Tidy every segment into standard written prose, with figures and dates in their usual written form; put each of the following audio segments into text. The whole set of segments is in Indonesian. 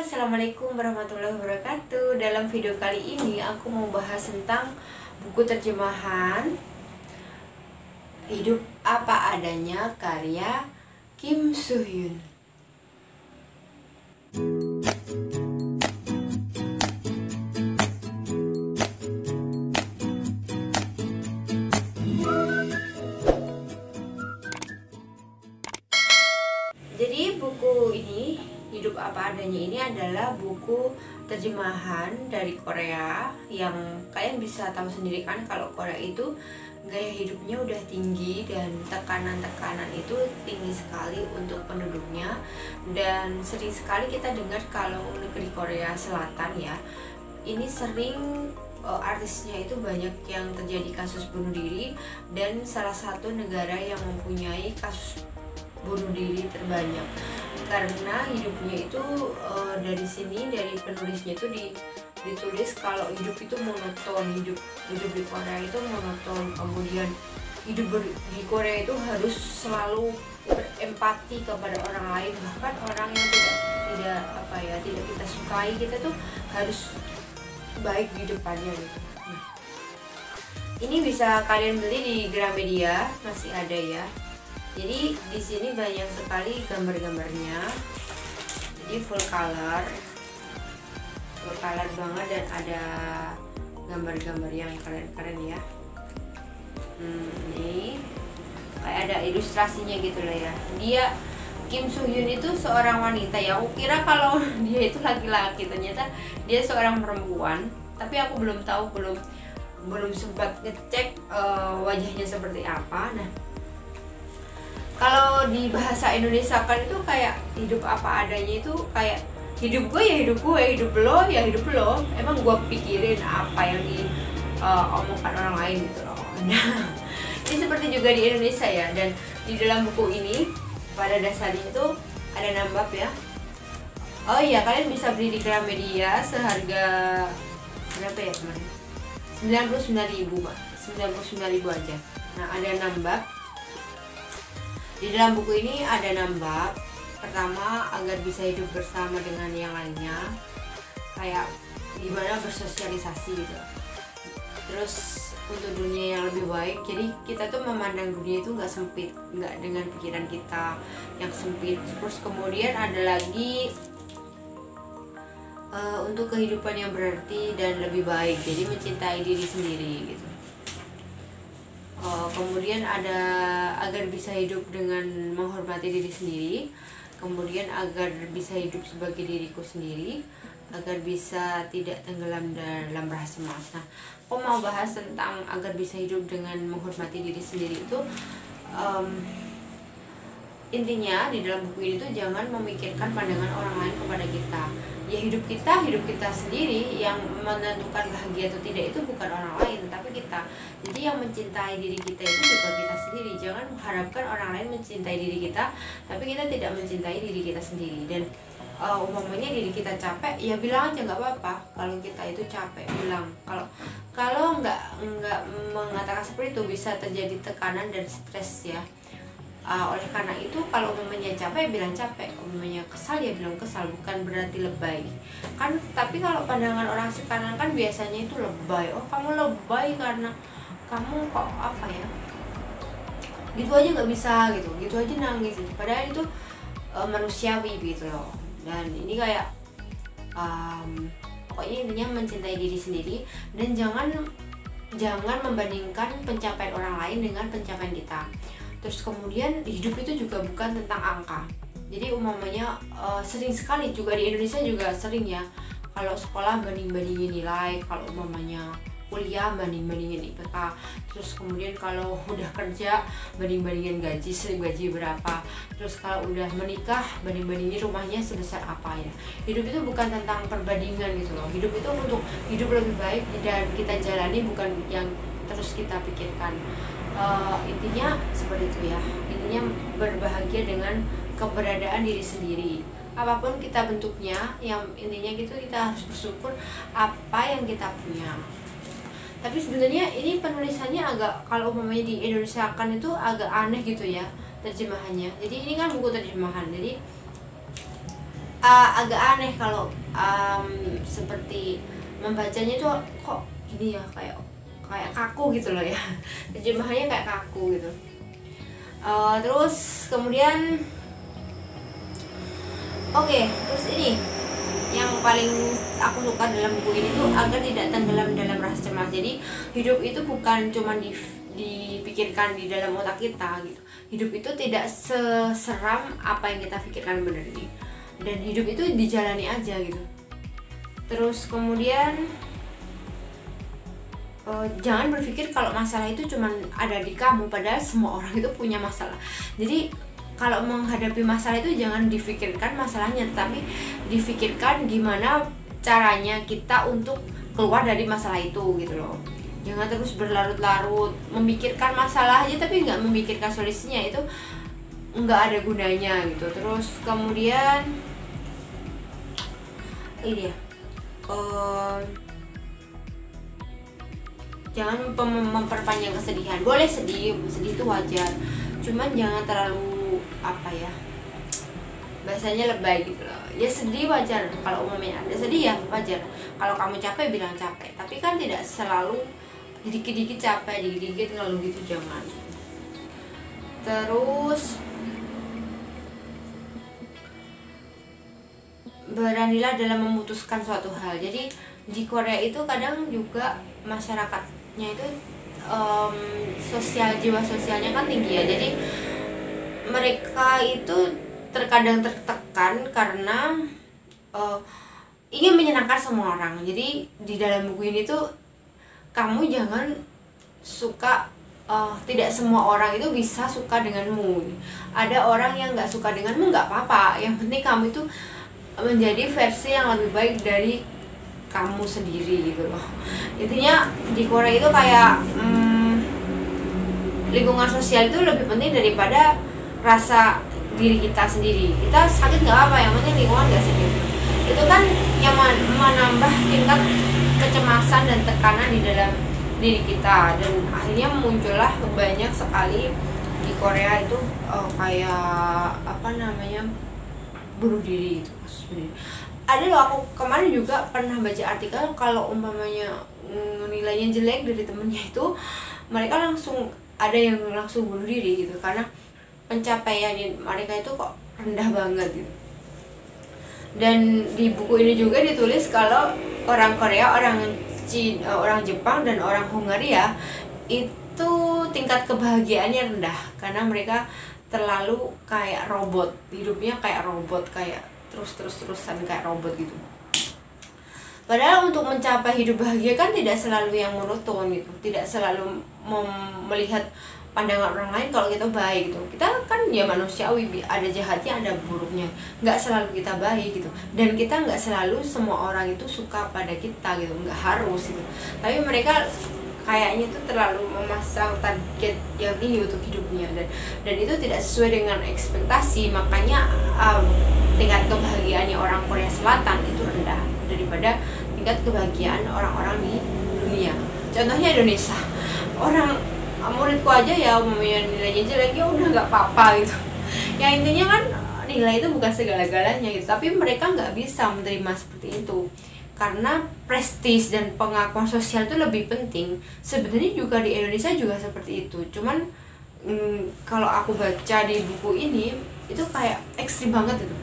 Assalamualaikum warahmatullahi wabarakatuh. Dalam video kali ini aku mau bahas tentang buku terjemahan Hidup Apa Adanya karya Kim Soo Hyun. Jadi buku ini Hidup Apa Adanya ini adalah buku terjemahan dari Korea yang kalian bisa tahu sendiri kan kalau Korea itu gaya hidupnya udah tinggi dan tekanan-tekanan itu tinggi sekali untuk penduduknya, dan sering sekali kita dengar kalau negeri Korea Selatan ya ini sering artisnya itu banyak yang terjadi kasus bunuh diri, dan salah satu negara yang mempunyai kasus bunuh diri terbanyak karena hidupnya itu dari sini, dari penulisnya itu ditulis kalau hidup itu monoton, hidup di Korea itu monoton, kemudian hidup di Korea itu harus selalu berempati kepada orang lain, bahkan orang yang tidak kita sukai kita tuh harus baik di depannya gitu. Nah, ini bisa kalian beli di Gramedia, masih ada ya. Jadi di sini banyak sekali gambar-gambarnya. Jadi full color banget, dan ada gambar-gambar yang keren-keren ya. Ini kayak ada ilustrasinya gitu lah ya. Dia Kim Soo Hyun itu seorang wanita ya. Aku kira kalau dia itu laki-laki, ternyata dia seorang perempuan. Tapi aku belum tahu, belum sempat ngecek wajahnya seperti apa. Nah, kalau di bahasa Indonesia kan itu kayak hidup apa adanya, itu kayak hidup gue ya hidup gue, hidup lo ya hidup lo. Emang gue pikirin apa yang diomongkan orang lain gitu loh. Nah, ini seperti juga di Indonesia ya. Dan di dalam buku ini pada dasarnya itu ada nambap ya. Oh iya, kalian bisa beli di Gramedia seharga berapa ya teman? 99.000 Pak. 99.000 aja. Nah, ada nambap. Di dalam buku ini ada nambap. Pertama, agar bisa hidup bersama dengan yang lainnya, kayak gimana bersosialisasi gitu. Terus untuk dunia yang lebih baik, jadi kita tuh memandang dunia itu nggak sempit, nggak dengan pikiran kita yang sempit. Terus kemudian ada lagi untuk kehidupan yang berarti dan lebih baik, jadi mencintai diri sendiri gitu. Kemudian ada agar bisa hidup dengan menghormati diri sendiri, kemudian agar bisa hidup sebagai diriku sendiri, agar bisa tidak tenggelam dalam rasa cemas. Nah, aku mau bahas tentang agar bisa hidup dengan menghormati diri sendiri itu. Intinya di dalam buku ini tuh jangan memikirkan pandangan orang lain kepada kita. Ya hidup kita sendiri yang menentukan bahagia atau tidak itu bukan orang lain, tapi kita. Jadi yang mencintai diri kita itu juga kita sendiri. Jangan mengharapkan orang lain mencintai diri kita, tapi kita tidak mencintai diri kita sendiri. Dan umumnya diri kita capek, ya bilang aja nggak apa-apa. Kalau kita itu capek, bilang. Kalau nggak mengatakan seperti itu, bisa terjadi tekanan dan stres ya. Oleh karena itu kalau umumnya capek, bilang capek, umumnya kesal ya bilang kesal, bukan berarti lebay kan. Tapi kalau pandangan orang sekarang kan biasanya itu lebay. Oh, kamu lebay karena kamu kok apa ya, gitu aja nggak bisa gitu aja nangis gitu. Padahal itu manusiawi gitu loh. Dan ini kayak pokoknya intinya mencintai diri sendiri, dan jangan membandingkan pencapaian orang lain dengan pencapaian kita. Terus kemudian hidup itu juga bukan tentang angka. Jadi umumnya sering sekali juga di Indonesia juga sering ya, kalau sekolah banding-bandingin nilai, kalau umumnya kuliah banding-bandingin IPK, terus kemudian kalau udah kerja banding-bandingin gaji berapa, terus kalau udah menikah banding-bandingin rumahnya sebesar apa ya. Hidup itu bukan tentang perbandingan gitu loh. Hidup itu untuk hidup lebih baik dan kita jalani, bukan yang terus kita pikirkan. Intinya seperti itu ya. Intinya berbahagia dengan keberadaan diri sendiri, apapun kita bentuknya. Yang intinya gitu, kita harus bersyukur apa yang kita punya. Tapi sebenarnya ini penulisannya agak, kalau umpamanya di Indonesia kan itu agak aneh gitu ya terjemahannya. Jadi ini kan buku terjemahan, jadi agak aneh kalau seperti membacanya itu kok gini ya, kayak kaku gitu loh ya. Terjemahannya kayak kaku gitu. Terus kemudian terus ini yang paling aku suka dalam buku ini tuh agar tidak tenggelam dalam rasa cemas. Jadi hidup itu bukan cuma dipikirkan di dalam otak kita gitu. Hidup itu tidak seseram apa yang kita pikirkan benar nih. Dan hidup itu dijalani aja gitu. Terus kemudian jangan berpikir kalau masalah itu cuma ada di kamu, padahal semua orang itu punya masalah. Jadi kalau menghadapi masalah itu jangan difikirkan masalahnya, tapi difikirkan gimana caranya kita untuk keluar dari masalah itu gitu loh. Jangan terus berlarut-larut memikirkan masalah aja tapi nggak memikirkan solusinya, itu nggak ada gunanya gitu. Terus kemudian ini ya, jangan memperpanjang kesedihan. Boleh sedih itu wajar, cuman jangan terlalu bahasanya lebay gitu loh. Ya sedih wajar, kalau umumnya ada sedih ya wajar. Kalau kamu capek bilang capek, tapi kan tidak selalu dikit-dikit capek, dikit-dikit ngeluh gitu, jangan. Terus beranilah dalam memutuskan suatu hal. Jadi di Korea itu kadang juga masyarakatnya itu jiwa sosialnya kan tinggi ya. Jadi mereka itu terkadang tertekan karena ingin menyenangkan semua orang. Jadi di dalam buku ini tuh kamu jangan suka, tidak semua orang itu bisa suka denganmu. Ada orang yang nggak suka denganmu, nggak apa-apa. Yang penting kamu itu menjadi versi yang lebih baik dari kamu sendiri gitu loh. Intinya di Korea itu kayak lingkungan sosial itu lebih penting daripada rasa diri kita sendiri. Kita sakit nggak apa, yang penting lingkungan nggak sakit. Itu kan yang menambah tingkat kecemasan dan tekanan di dalam diri kita, dan akhirnya muncullah banyak sekali di Korea itu kayak bunuh diri itu. Ada loh, aku kemarin juga pernah baca artikel kalau umpamanya nilainya jelek dari temennya itu, mereka langsung ada yang langsung bunuh diri gitu, karena pencapaian mereka itu kok rendah banget gitu. Dan di buku ini juga ditulis kalau orang Korea, orang Cina, orang Jepang dan orang Hungaria itu tingkat kebahagiaannya rendah karena mereka terlalu kayak robot, hidupnya kayak robot, kayak terus-terusan kayak robot gitu. Padahal untuk mencapai hidup bahagia kan tidak selalu yang monoton gitu, tidak selalu melihat pandangan orang lain kalau kita baik gitu. Kita kan ya manusiawi, ada jahatnya ada buruknya, nggak selalu kita baik gitu. Dan kita nggak selalu semua orang itu suka pada kita gitu, nggak harus gitu. Tapi mereka kayaknya itu terlalu memasang target yang tinggi untuk hidupnya, dan itu tidak sesuai dengan ekspektasi. Makanya tingkat kebahagiaannya orang Korea Selatan itu rendah daripada tingkat kebahagiaan orang-orang di dunia. Contohnya Indonesia, orang muridku aja ya umumnya nilainya jelek ya udah nggak apa-apa gitu. Yang intinya kan nilai itu bukan segala-galanya gitu, tapi mereka nggak bisa menerima seperti itu karena prestis dan pengakuan sosial itu lebih penting. Sebenarnya juga di Indonesia juga seperti itu, cuman kalau aku baca di buku ini itu kayak ekstrim banget itu.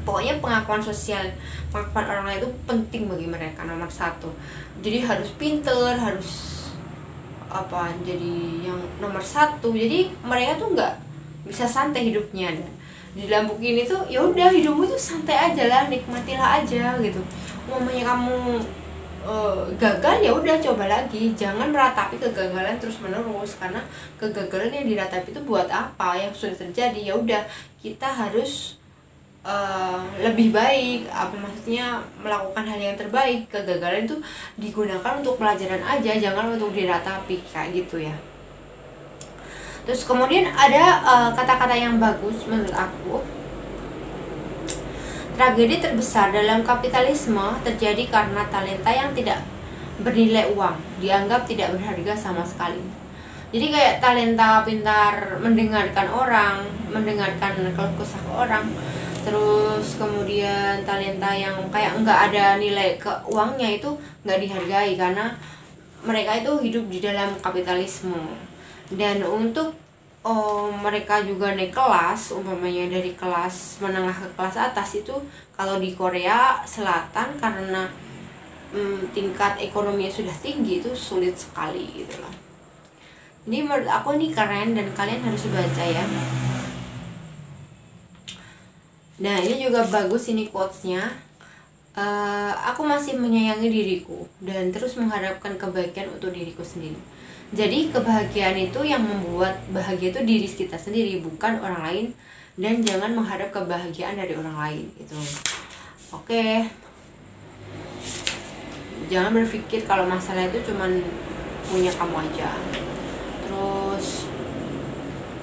Pokoknya pengakuan sosial, pengakuan orang lain itu penting bagi mereka, nomor satu. Jadi harus pinter, harus jadi yang nomor satu. Jadi mereka tuh nggak bisa santai hidupnya. Dan di dalam buku ini tuh ya udah, hidupmu tuh santai aja lah, nikmatilah aja gitu. Umumnya kamu gagal ya udah coba lagi, jangan meratapi kegagalan terus menerus, karena kegagalan yang diratapi itu buat apa? Yang sudah terjadi ya udah, kita harus lebih baik, maksudnya melakukan hal yang terbaik. Kegagalan itu digunakan untuk pelajaran aja, jangan untuk diratapi kayak gitu ya. Terus kemudian ada kata-kata yang bagus menurut aku. Tragedi terbesar dalam kapitalisme terjadi karena talenta yang tidak bernilai uang dianggap tidak berharga sama sekali. Jadi kayak talenta pintar mendengarkan orang, mendengarkan keluh kesah orang, terus kemudian talenta yang kayak nggak ada nilai ke uangnya itu nggak dihargai karena mereka itu hidup di dalam kapitalisme. Dan untuk mereka juga naik kelas, umpamanya dari kelas menengah ke kelas atas itu kalau di Korea Selatan karena tingkat ekonominya sudah tinggi itu sulit sekali gitu loh. Jadi menurut aku ini keren dan kalian harus baca ya. Nah ini juga bagus ini quotesnya. Aku masih menyayangi diriku dan terus mengharapkan kebaikan untuk diriku sendiri. Jadi kebahagiaan itu yang membuat bahagia itu diri kita sendiri, bukan orang lain. Dan jangan mengharap kebahagiaan dari orang lain gitu. Oke. Jangan berpikir kalau masalah itu cuman punya kamu aja. Terus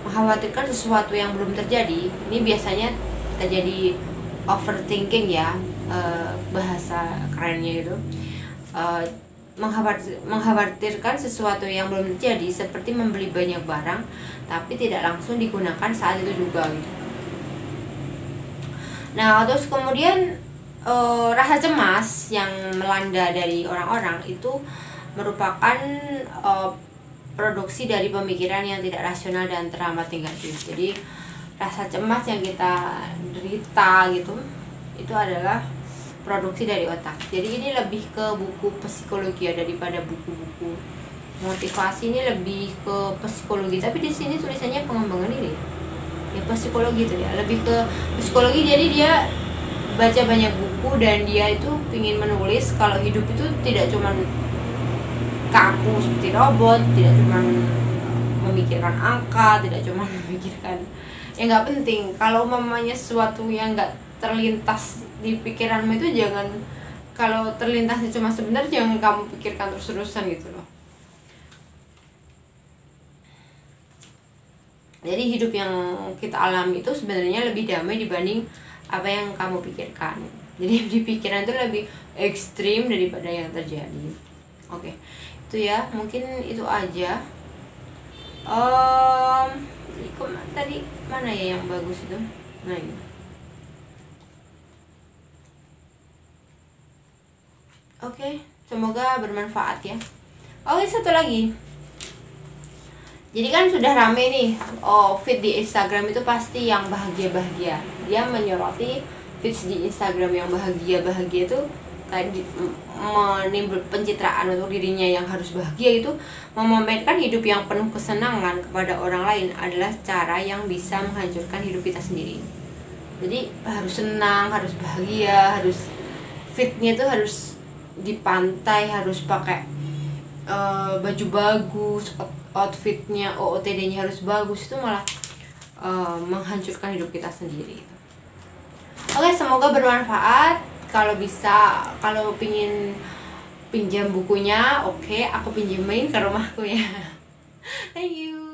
mengkhawatirkan sesuatu yang belum terjadi. Ini biasanya terjadi overthinking ya, bahasa kerennya itu. Mengkhawatirkan sesuatu yang belum terjadi seperti membeli banyak barang tapi tidak langsung digunakan saat itu juga gitu. Nah terus kemudian rasa cemas yang melanda dari orang-orang itu merupakan produksi dari pemikiran yang tidak rasional dan teramat negatif. Jadi rasa cemas yang kita derita gitu itu adalah produksi dari otak. Jadi ini lebih ke buku psikologi ya daripada buku-buku motivasi. Ini lebih ke psikologi, tapi di sini tulisannya pengembangan diri ya, psikologi itu ya, lebih ke psikologi. Jadi dia baca banyak buku dan dia itu ingin menulis kalau hidup itu tidak cuma kaku seperti robot, tidak cuma memikirkan angka, tidak cuma memikirkan yang nggak penting. Kalau mamanya sesuatu yang nggak terlintas di pikiranmu itu jangan, kalau terlintasnya cuma sebentar jangan kamu pikirkan terus-terusan gitu loh. Jadi hidup yang kita alami itu sebenarnya lebih damai dibanding apa yang kamu pikirkan. Jadi di pikiran itu lebih ekstrim daripada yang terjadi. Oke, itu ya, mungkin itu aja. Tadi mana ya yang bagus itu? Nah ini. Oke, semoga bermanfaat ya. Oke, satu lagi. Jadi kan sudah rame nih, feed di Instagram itu pasti yang bahagia-bahagia. Dia menyoroti feeds di Instagram yang bahagia-bahagia itu tadi menimbul pencitraan untuk dirinya yang harus bahagia. Itu memamerkan hidup yang penuh kesenangan kepada orang lain adalah cara yang bisa menghancurkan hidup kita sendiri. Jadi harus senang, harus bahagia, harus fitnya itu harus di pantai, harus pakai baju bagus, outfitnya, OOTD-nya harus bagus. Itu malah menghancurkan hidup kita sendiri. Oke, semoga bermanfaat. Kalau bisa, kalau pingin pinjam bukunya, oke, aku pinjemin ke rumahku ya. Thank you.